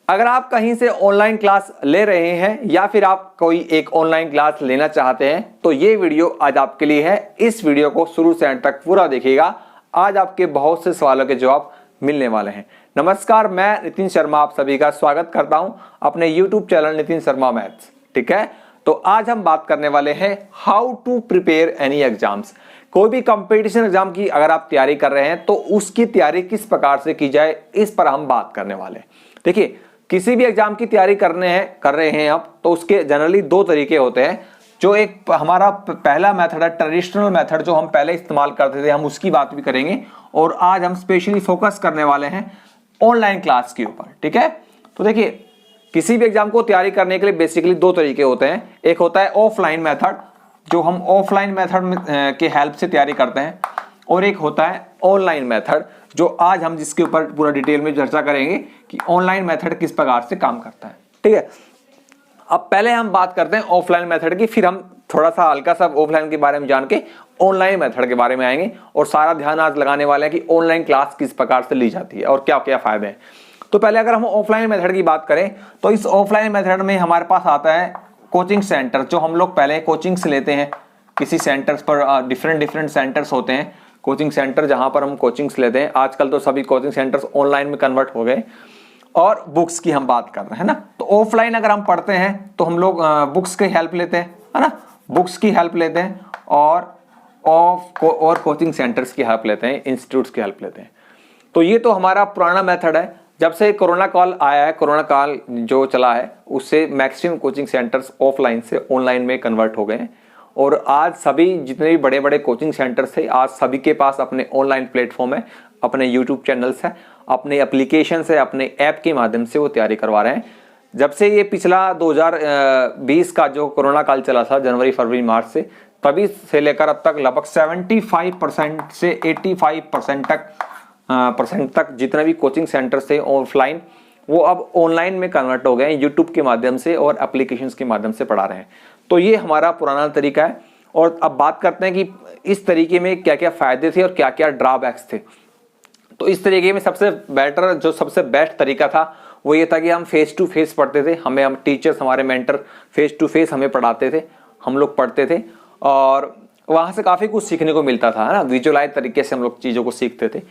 अगर आप कहीं से ऑनलाइन क्लास ले रहे हैं या फिर आप कोई एक ऑनलाइन क्लास लेना चाहते हैं तो ये वीडियो आज आपके लिए है। इस वीडियो को शुरू से अंत तक पूरा देखिएगा। आज आपके बहुत से सवालों के जवाब मिलने वाले हैं। नमस्कार, मैं नितिन शर्मा आप सभी का स्वागत करता हूं अपने YouTube channel Nitin Sharma maths. ठीक है, तो आज हम बात करने वाले हैं how to prepare any exams. कोई भी कंपटीशन एग्जाम की अगर आप तैयारी कर रहे हैं तो उसकी तैयारी किस प्रकार से की जाए, इस पर हम बात करने वाले हैं। देखिए, किसी भी एग्जाम की तैयारी कर रहे हैं आप, तो उसके जनरली दो तरीके होते हैं। जो एक हमारा पहला मेथड है ट्रेडिशनल मेथड, जो हम पहले इस्तेमाल करते थे, हम उसकी बात भी करेंगे। और आज हम स्पेशली फोकस करने वाले हैं ऑनलाइन क्लास के ऊपर। ठीक है, तो देखिए, किसी भी एग्जाम को तैयारी करने के लिए बेसिकली दो तरीके होते हैं। एक होता है ऑफलाइन मेथड, जो हम ऑफलाइन मेथड के हेल्प से तैयारी करते हैं, और एक होता है ऑनलाइन मेथड, जो आज हम जिसके ऊपर पूरा डिटेल में चर्चा करेंगे कि ऑनलाइन मेथड किस प्रकार से काम करता है। ठीक है, अब पहले हम बात करते हैं ऑफलाइन मेथड की, फिर हम थोड़ा सा हल्का सा ऑफलाइन के बारे में जान के ऑनलाइन मेथड के बारे में आएंगे और सारा ध्यान आज लगाने वाले हैं कि ऑनलाइन क्लास किस प्रकार से ली जाती है और क्या क्या फायदे हैं। तो पहले अगर हम ऑफलाइन मेथड की बात करें तो इस ऑफलाइन मेथड में हमारे पास आता है कोचिंग सेंटर, जो हम लोग पहले कोचिंग से लेते हैं किसी सेंटर्स पर। डिफरेंट सेंटर्स होते हैं कोचिंग सेंटर, जहां पर हम कोचिंग्स लेते हैं। आजकल तो सभी कोचिंग सेंटर्स ऑनलाइन में कन्वर्ट हो गए। और बुक्स की हम बात कर रहे हैं ना, तो ऑफलाइन अगर हम पढ़ते हैं तो हम लोग बुक्स की हेल्प लेते हैं, है ना, बुक्स की हेल्प लेते हैं और कोचिंग सेंटर्स की हेल्प लेते हैं, इंस्टीट्यूट्स की हेल्प लेते हैं। तो ये तो हमारा पुराना मेथड है। जब से कोरोना काल आया है, कोरोना काल जो चला है, उससे मैक्सिमम कोचिंग सेंटर्स ऑफलाइन से ऑनलाइन में कन्वर्ट हो गए हैं। और आज सभी जितने भी बड़े बड़े कोचिंग सेंटर्स थे, आज सभी के पास अपने ऑनलाइन प्लेटफॉर्म है, अपने यूट्यूब चैनल्स है, अपने एप्लीकेशन है, अपने ऐप के माध्यम से वो तैयारी करवा रहे हैं। जब से ये पिछला 2020 का जो कोरोना काल चला था, जनवरी फरवरी मार्च से, तभी से लेकर अब तक लगभग 75% से 85% तक जितने भी कोचिंग सेंटर्स थे ऑफलाइन, वो अब ऑनलाइन में कन्वर्ट हो गए हैं यूट्यूब के माध्यम से और एप्लीकेशंस के माध्यम से पढ़ा रहे हैं। तो ये हमारा पुराना तरीका है। और अब बात करते हैं कि इस तरीके में क्या क्या फायदे थे और क्या क्या ड्रॉबैक्स थे। तो इस तरीके में सबसे बेटर, जो सबसे बेस्ट तरीका था वो ये था कि हम फेस टू फेस पढ़ते थे। हम टीचर्स, हमारे मेंटर फेस टू फेस हमें पढ़ाते थे, हम लोग पढ़ते थे और वहाँ से काफ़ी कुछ सीखने को मिलता था, है ना। विजुअलाइज तरीके से हम लोग चीज़ों को सीखते थे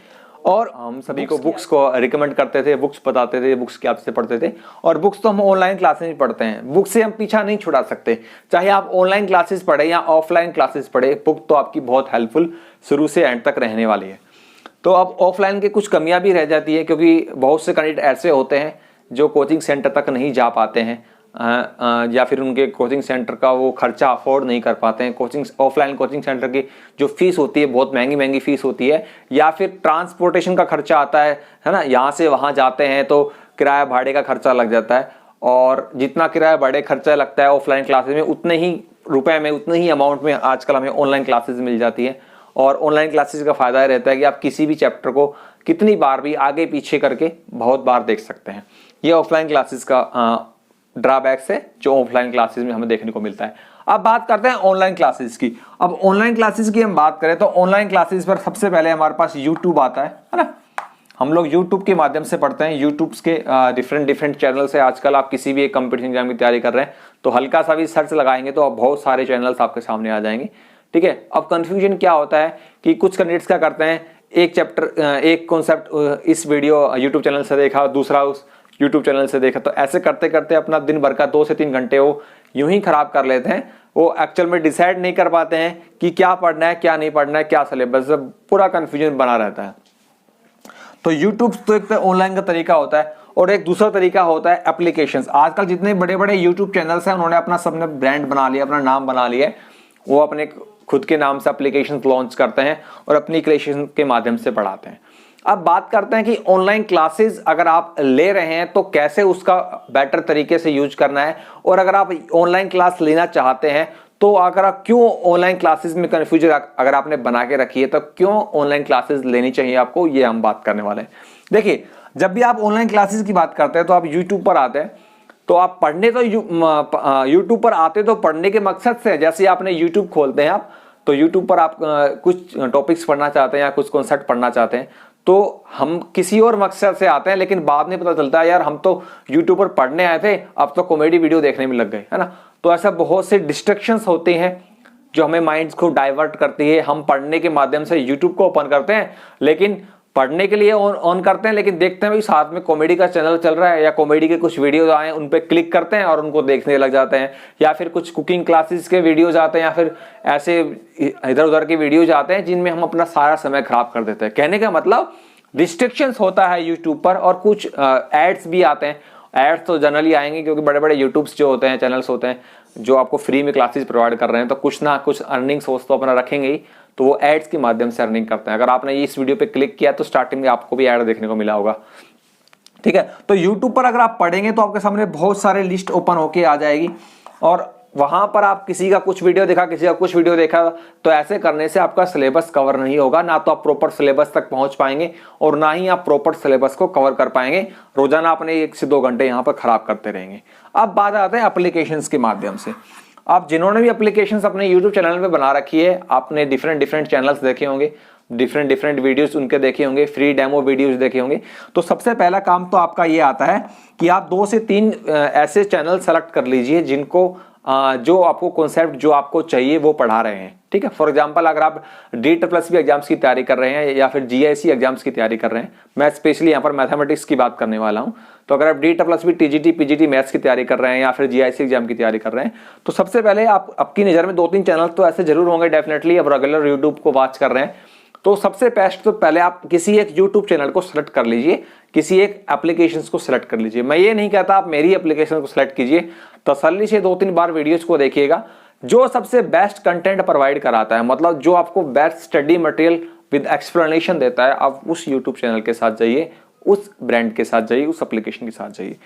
और हम सभी को बुक्स को रिकमेंड करते थे, बुक्स बताते थे, बुक्स की आपसे पढ़ते थे। और बुक्स तो हम ऑनलाइन क्लासेस में पढ़ते हैं, बुक से हम पीछा नहीं छुड़ा सकते। चाहे आप ऑनलाइन क्लासेस पढ़े या ऑफलाइन क्लासेस पढ़े, बुक तो आपकी बहुत हेल्पफुल शुरू से एंड तक रहने वाली है। तो अब ऑफलाइन की कुछ कमियां भी रह जाती है, क्योंकि बहुत से कैंडिडेट ऐसे होते हैं जो कोचिंग सेंटर तक नहीं जा पाते हैं, या फिर उनके कोचिंग सेंटर का वो खर्चा अफोर्ड नहीं कर पाते हैं। ऑफलाइन कोचिंग सेंटर की जो फीस होती है बहुत महंगी फीस होती है, या फिर ट्रांसपोर्टेशन का खर्चा आता है ना। यहाँ से वहाँ जाते हैं तो किराया भाड़े का खर्चा लग जाता है, और जितना किराया भाड़े खर्चा लगता है ऑफलाइन क्लासेस में, उतने ही रुपए में, उतने ही अमाउंट में आजकल हमें ऑनलाइन क्लासेस मिल जाती है। और ऑनलाइन क्लासेस का फायदा रहता है कि आप किसी भी चैप्टर को कितनी बार भी आगे पीछे करके बहुत बार देख सकते हैं। ये ऑफलाइन क्लासेस का ड्रॉबैक्स है जो ऑफलाइन क्लासेस में हमें देखने को मिलता है। अब बात करते हैं ऑनलाइन क्लासेस की। अब ऑनलाइन क्लासेस की हम बात करें तो ऑनलाइन क्लासेस पर सबसे पहले हमारे पास यूट्यूब आता है ना। हम लोग यूट्यूब के माध्यम से पढ़ते हैं। यूट्यूब के डिफरेंट चैनल से आजकल आप किसी भी एक कंपटीशन एग्जाम की तैयारी कर रहे हैं तो हल्का सा भी सर्च लगाएंगे तो अब बहुत सारे चैनल्स आपके सामने आ जाएंगे। ठीक है, अब कंफ्यूजन क्या होता है कि कुछ कैंडिडेट्स क्या करते हैं, एक चैप्टर, एक कॉन्सेप्ट इस वीडियो यूट्यूब चैनल से देखा, दूसरा उस यूट्यूब चैनल से देखा, तो ऐसे करते करते अपना दिन भर का 2 से 3 घंटे वो यूं ही खराब कर लेते हैं। वो एक्चुअल में डिसाइड नहीं कर पाते हैं कि क्या पढ़ना है, क्या नहीं पढ़ना है, क्या सिलेबस, पूरा कंफ्यूजन बना रहता है। तो यूट्यूब तो एक ऑनलाइन का तरीका होता है, और एक दूसरा तरीका होता है एप्लीकेशंस। आजकल जितने बड़े बड़े यूट्यूब चैनल्स हैं उन्होंने अपना सबने ब्रांड बना लिया, अपना नाम बना लिया है। वो अपने खुद के नाम से एप्लीकेशंस लॉन्च करते हैं और अपनी एप्लीकेशन के माध्यम से पढ़ाते हैं। अब बात करते हैं कि ऑनलाइन क्लासेस अगर आप ले रहे हैं तो कैसे उसका बेटर तरीके से यूज करना है, और अगर आप ऑनलाइन क्लास लेना चाहते हैं तो अगर आप क्यों ऑनलाइन क्लासेस में कंफ्यूजन अगर आपने बना के रखी है तो क्यों ऑनलाइन क्लासेस लेनी चाहिए आपको, ये हम बात करने वाले हैं। देखिए, जब भी आप ऑनलाइन क्लासेस की बात करते हैं तो आप यूट्यूब पर आते हैं, तो आप पढ़ने तो यूट्यूब पर आते तो पढ़ने के मकसद से। जैसे आपने यूट्यूब खोलते हैं आप, तो यूट्यूब पर आप कुछ टॉपिक्स पढ़ना चाहते हैं या कुछ कॉन्सेप्ट पढ़ना चाहते हैं, तो हम किसी और मकसद से आते हैं, लेकिन बाद में पता चलता है यार हम तो यूट्यूब पर पढ़ने आए थे, अब तो कॉमेडी वीडियो देखने में लग गए, है ना। तो ऐसा बहुत से डिस्ट्रैक्शंस होते हैं जो हमें माइंड्स को डाइवर्ट करती है। हम पढ़ने के माध्यम से यूट्यूब को ओपन करते हैं, लेकिन पढ़ने के लिए ऑन करते हैं, लेकिन देखते हैं भाई साथ में कॉमेडी का चैनल चल रहा है या कॉमेडी के कुछ वीडियोज आए उन पे क्लिक करते हैं और उनको देखने लग जाते हैं, या फिर कुछ कुकिंग क्लासेस के वीडियोज आते हैं, या फिर ऐसे इधर उधर के वीडियोज आते हैं जिनमें हम अपना सारा समय खराब कर देते हैं। कहने का मतलब रिस्ट्रिक्शंस होता है यूट्यूब पर, और कुछ एड्स भी आते हैं। एड्स तो जनरली आएंगे क्योंकि बड़े बड़े यूट्यूब्स जो होते हैं, चैनल्स होते हैं जो आपको फ्री में क्लासेस प्रोवाइड कर रहे हैं, तो कुछ ना कुछ अर्निंग सोर्स तो अपना रखेंगे ही, तो वो एड्स के माध्यम से अर्निंग करते हैं। अगर आपने इस वीडियो पे क्लिक किया तो स्टार्टिंग में आपको भी ऐड देखने को मिला होगा, ठीक है। तो यूट्यूब पर अगर आप पढ़ेंगे तो आपके सामने बहुत सारे लिस्ट ओपन होके आ जाएगी, और वहां पर आप किसी का कुछ वीडियो देखा, किसी का कुछ वीडियो देखा, तो ऐसे करने से आपका सिलेबस कवर नहीं होगा। ना तो आप प्रॉपर सिलेबस तक पहुंच पाएंगे और ना ही आप प्रॉपर सिलेबस को कवर कर पाएंगे। रोजाना अपने 1 से 2 घंटे यहां पर खराब करते रहेंगे। अब बात आते हैं एप्लीकेशंस के माध्यम से। आप जिन्होंने भी एप्लीकेशंस अपने यूट्यूब चैनल में बना रखी है, आपने डिफरेंट चैनल्स देखे होंगे, डिफरेंट वीडियोस उनके देखे होंगे, फ्री डेमो वीडियोस देखे होंगे। तो सबसे पहला काम तो आपका ये आता है कि आप 2 से 3 ऐसे चैनल सेलेक्ट कर लीजिए जिनको जो आपको कॉन्सेप्ट जो आपको चाहिए वो पढ़ा रहे हैं, ठीक है। फॉर एग्जांपल अगर आप DSSB एग्जाम्स की तैयारी कर रहे हैं या फिर GIC एग्जाम्स की तैयारी कर रहे हैं, मैं स्पेशली यहाँ पर मैथमेटिक्स की बात करने वाला हूँ, तो अगर आप DSSB TGT PGT मैथ्स की तैयारी कर रहे हैं या फिर GIC एग्जाम की तैयारी कर रहे हैं, तो सबसे पहले आपकी नज़र में 2-3 चैनल तो ऐसे जरूर होंगे डेफिनेटली। अब रेगुलर यूट्यूब को वॉच कर रहे हैं तो सबसे बेस्ट तो पहले आप किसी एक यूट्यूब चैनल को सिलेक्ट कर लीजिए, किसी एक एप्लीकेशन को सिलेक्ट कर लीजिए। मैं ये नहीं कहता आप मेरी एप्लीकेशन को सिलेक्ट कीजिए, तसल्ली से 2-3 बार वीडियोस को देखिएगा। जो सबसे बेस्ट कंटेंट प्रोवाइड कराता है, मतलब जो आपको best study material with explanation देता है, आप उस यूट्यूब चैनल के साथ जाइए, उस ब्रांड के साथ जाइए, उस एप्लीकेशन के साथ जाइए।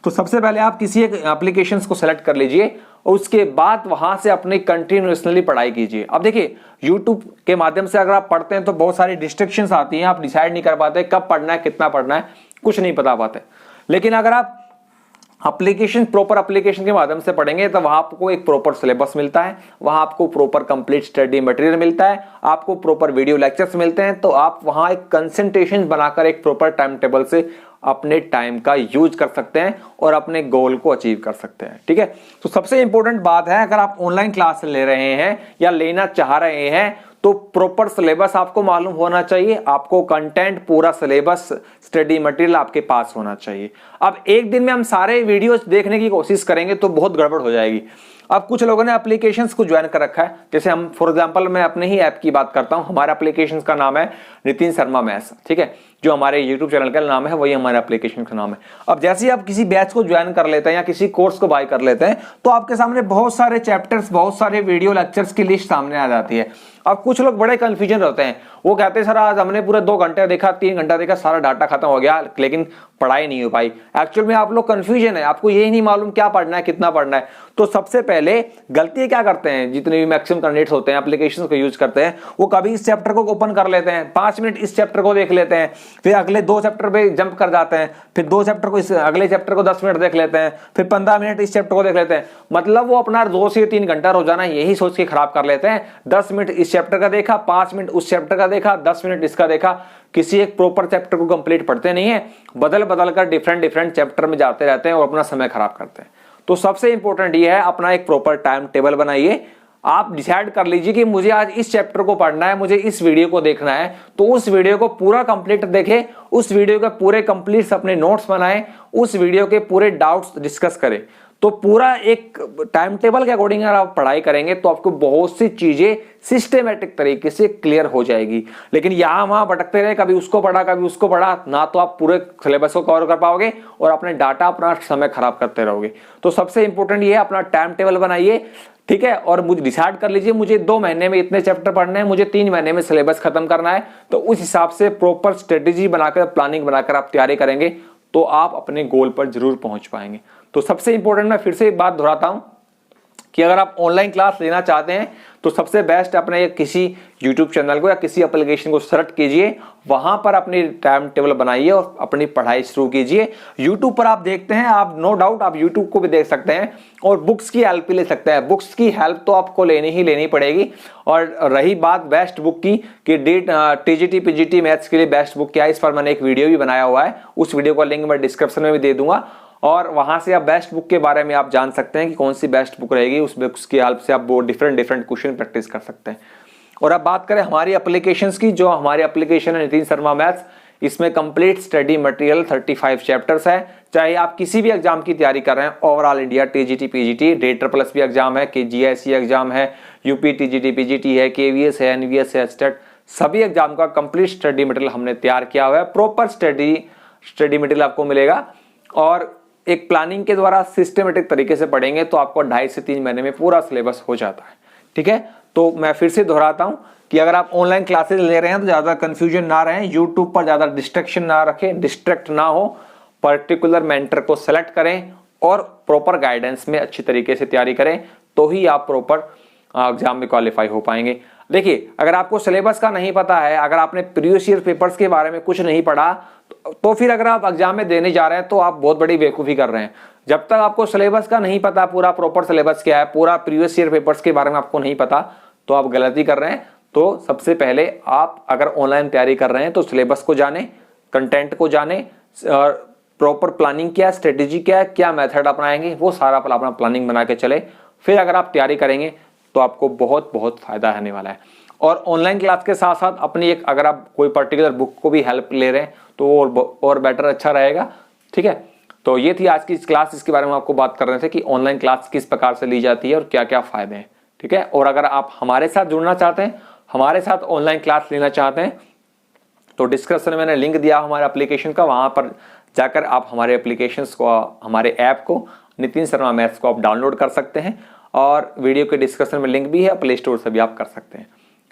तो सबसे पहले आप किसी एक एप्लीकेशन को सेलेक्ट कर लीजिए और उसके बाद वहां से अपनी कंटिन्यूअसली पढ़ाई कीजिए। अब देखिए यूट्यूब के माध्यम से अगर आप पढ़ते हैं तो बहुत सारी डिस्ट्रैक्शंस आती हैं, आप डिसाइड नहीं कर पाते कब पढ़ना है, कितना पढ़ना है, कुछ नहीं पता पाते। लेकिन अगर आप प्रॉपर एप्लीकेशन के माध्यम से पढ़ेंगे तो वहां आपको एक प्रॉपर सिलेबस मिलता है, वहां आपको प्रॉपर कंप्लीट स्टडी मटेरियल मिलता है, आपको प्रॉपर वीडियो लेक्चर्स मिलते हैं। तो आप वहां एक कंसंट्रेशन बनाकर एक प्रॉपर टाइम टेबल से अपने टाइम का यूज कर सकते हैं और अपने गोल को अचीव कर सकते हैं, ठीक है। तो सबसे इंपॉर्टेंट बात है, अगर आप ऑनलाइन क्लास ले रहे हैं या लेना चाह रहे हैं तो प्रॉपर सिलेबस आपको मालूम होना चाहिए, आपको कंटेंट पूरा सिलेबस स्टडी मटेरियल आपके पास होना चाहिए। अब एक दिन में हम सारे वीडियोस देखने की कोशिश करेंगे तो बहुत गड़बड़ हो जाएगी। अब कुछ लोगों ने एप्लीकेशंस को ज्वाइन कर रखा है, जैसे हम फॉर एग्जांपल मैं अपने ही ऐप की बात करता हूं, हमारा एप्लीकेशन का नाम है नितिन शर्मा मैथ्स, ठीक है, जो हमारे यूट्यूब चैनल का नाम है वही हमारे एप्लीकेशन का नाम है। अब जैसे ही आप किसी बैच को ज्वाइन कर लेते हैं या किसी कोर्स को बाय कर लेते हैं तो आपके सामने बहुत सारे चैप्टर्स, बहुत सारे वीडियो लेक्चर्स की लिस्ट सामने आ जाती है। अब कुछ लोग बड़े कंफ्यूजन रहते हैं, वो कहते हैं सर आज हमने पूरे 2 घंटे देखा, 3 घंटा देखा, सारा डाटा खत्म हो गया लेकिन पढ़ाई नहीं हो पाई। एक्चुअल में आप लोग कंफ्यूजन है, आपको यही नहीं मालूम क्या पढ़ना है, कितना पढ़ना है। तो सबसे पहले गलती क्या करते हैं जितने भी मैक्सिमम कैंडिडेट्स होते हैं एप्लीकेशन को यूज करते हैं, वो कभी इस चैप्टर को ओपन कर लेते हैं, 5 मिनट इस चैप्टर को देख लेते हैं, फिर अगले 2 चैप्टर पे जंप कर जाते हैं, फिर 2 चैप्टर को अगले चैप्टर को 10 मिनट देख लेते हैं, फिर 15 मिनट इस चैप्टर को देख लेते हैं। मतलब वो अपना 2 से 3 घंटा रोजाना यही सोच के खराब कर लेते हैं। 10 मिनट इस चैप्टर का देखा, 5 मिनट उस चैप्टर का देखा, 10 मिनट इसका देखा, किसी एक प्रॉपर चैप्टर को कंप्लीट पढ़ते नहीं है, बदल बदल कर डिफरेंट चैप्टर में जाते रहते हैं और अपना समय खराब करते हैं। तो सबसे इंपॉर्टेंट ये है, अपना एक प्रॉपर टाइम टेबल बनाइए। आप डिसाइड कर लीजिए कि मुझे आज इस चैप्टर को पढ़ना है, मुझे इस वीडियो को देखना है, तो उस वीडियो को पूरा कंप्लीट देखें, उस वीडियो के पूरे कंप्लीट अपने नोट्स बनाएं, उस वीडियो के पूरे डाउट्स डिस्कस करें। तो पूरा एक टाइम टेबल के अकॉर्डिंग अगर आप पढ़ाई करेंगे तो आपको बहुत सी चीजें सिस्टमेटिक तरीके से क्लियर हो जाएगी। लेकिन यहां वहां भटकते रहे, कभी उसको पढ़ा कभी उसको पढ़ा, ना तो आप पूरे सिलेबस को कवर कर पाओगे और अपने डाटा अपना समय खराब करते रहोगे। तो सबसे इंपॉर्टेंट ये है, अपना टाइम टेबल बनाइए, ठीक है, और मुझे डिसाइड कर लीजिए मुझे 2 महीने में इतने चैप्टर पढ़ने हैं, मुझे 3 महीने में सिलेबस खत्म करना है। तो उस हिसाब से प्रॉपर स्ट्रेटेजी बनाकर, प्लानिंग बनाकर आप तैयारी करेंगे तो आप अपने गोल पर जरूर पहुंच पाएंगे। तो सबसे इंपॉर्टेंट मैं फिर से एक बात दोहराता हूं कि अगर आप ऑनलाइन क्लास लेना चाहते हैं तो सबसे बेस्ट अपने किसी YouTube चैनल को या किसी एप्लीकेशन को सर्च कीजिए, वहां पर अपनी टाइम टेबल बनाइए और अपनी पढ़ाई शुरू कीजिए। YouTube पर आप देखते हैं, आप नो डाउट आप YouTube को भी देख सकते हैं और बुक्स की हेल्प भी ले सकते हैं। बुक्स की हेल्प तो आपको लेनी ही लेनी पड़ेगी। और रही बात बेस्ट बुक की कि TGT PGT मैथ्स के लिए बेस्ट बुक क्या है, इस पर मैंने एक वीडियो भी बनाया हुआ है, उस वीडियो का लिंक मैं डिस्क्रिप्शन में भी दे दूंगा और वहां से आप बेस्ट बुक के बारे में आप जान सकते हैं कि कौन सी बेस्ट बुक रहेगी। उस बुक्स की हेल्प से आप वो डिफरेंट क्वेश्चन प्रैक्टिस कर सकते हैं। और अब बात करें हमारी एप्लीकेशंस की, जो हमारी एप्लीकेशन है नितिन शर्मा मैथ्स, इसमें कंप्लीट स्टडी मटेरियल 35 चैप्टर्स है। चाहे आप किसी भी एग्जाम की तैयारी कर रहे हैं, overall India, TGT PGT, DATE+ भी एग्जाम है, GSE एग्जाम है, UP TGT PGT है, KVS है, NVS है, स्टेट, सभी एग्जाम का कंप्लीट स्टडी मटेरियल हमने तैयार किया हुआ है। प्रॉपर स्टडी मटेरियल आपको मिलेगा और एक प्लानिंग के द्वारा सिस्टमेटिक तरीके से पढ़ेंगे तो आपको 2.5 से 3 महीने में पूरा सिलेबस हो जाता है। ठीक है, तो मैं फिर से दोहराता हूं कि अगर आप ऑनलाइन क्लासेस ले रहे हैं तो ज्यादा कंफ्यूजन ना रहें, यूट्यूब पर ज्यादा डिस्ट्रैक्शन ना रखें, डिस्ट्रैक्ट ना हो, पर्टिकुलर मेंटर को सेलेक्ट करें और प्रॉपर गाइडेंस में अच्छी तरीके से तैयारी करें, तो ही आप प्रॉपर एग्जाम में क्वालिफाई हो पाएंगे। देखिए, अगर आपको सिलेबस का नहीं पता है, अगर आपने प्रीवियस ईयर पेपर्स के बारे में कुछ नहीं पढ़ा, तो फिर अगर आप एग्जाम में देने जा रहे हैं तो आप बहुत बड़ी बेवकूफ़ी कर रहे हैं। जब तक आपको सिलेबस का नहीं पता, पूरा प्रॉपर सिलेबस क्या है, पूरा प्रीवियस ईयर पेपर्स के बारे में आपको नहीं पता, तो आप गलती कर रहे हैं। तो सबसे पहले आप अगर ऑनलाइन तैयारी कर रहे हैं तो सिलेबस को जाने, कंटेंट को जाने, प्रॉपर प्लानिंग क्या है, स्ट्रेटेजी क्या है, क्या मेथड अपनाएंगे, वो सारा अपना प्लानिंग बना के चले। फिर अगर आप तैयारी करेंगे तो आपको बहुत बहुत फायदा होने वाला है। और ऑनलाइन क्लास के साथ साथ अपनी एक, अगर आप कोई पर्टिकुलर बुक को भी हेल्प ले रहे हैं तो और बेटर अच्छा रहेगा। ठीक है, तो ये थी आज की क्लास, इसके बारे में आपको बात कर रहे थे कि ऑनलाइन क्लास किस प्रकार से ली जाती है और क्या क्या फायदे हैं। ठीक है, और अगर आप हमारे साथ जुड़ना चाहते हैं, हमारे साथ ऑनलाइन क्लास लेना चाहते हैं, तो डिस्क्रिप्शन में मैंने लिंक दिया हमारे एप्लीकेशन का, वहां पर जाकर आप हमारे एप्लीकेशंस को, हमारे ऐप को, नितिन शर्मा मैथ्स को आप डाउनलोड कर सकते हैं और वीडियो के डिस्क्रिप्शन में लिंक भी है, प्ले स्टोर से भी आप कर सकते हैं।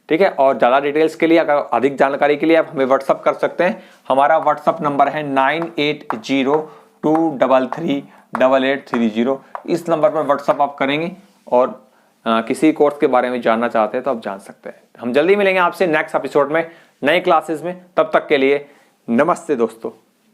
ठीक है, और ज़्यादा डिटेल्स के लिए, अगर अधिक जानकारी के लिए आप हमें व्हाट्सअप कर सकते हैं। हमारा व्हाट्सअप नंबर है 9802338830। इस नंबर पर व्हाट्सअप आप करेंगे और किसी कोर्स के बारे में जानना चाहते हैं तो आप जान सकते हैं। हम जल्दी मिलेंगे आपसे नेक्स्ट एपिसोड में, नए क्लासेस में। तब तक के लिए नमस्ते दोस्तों।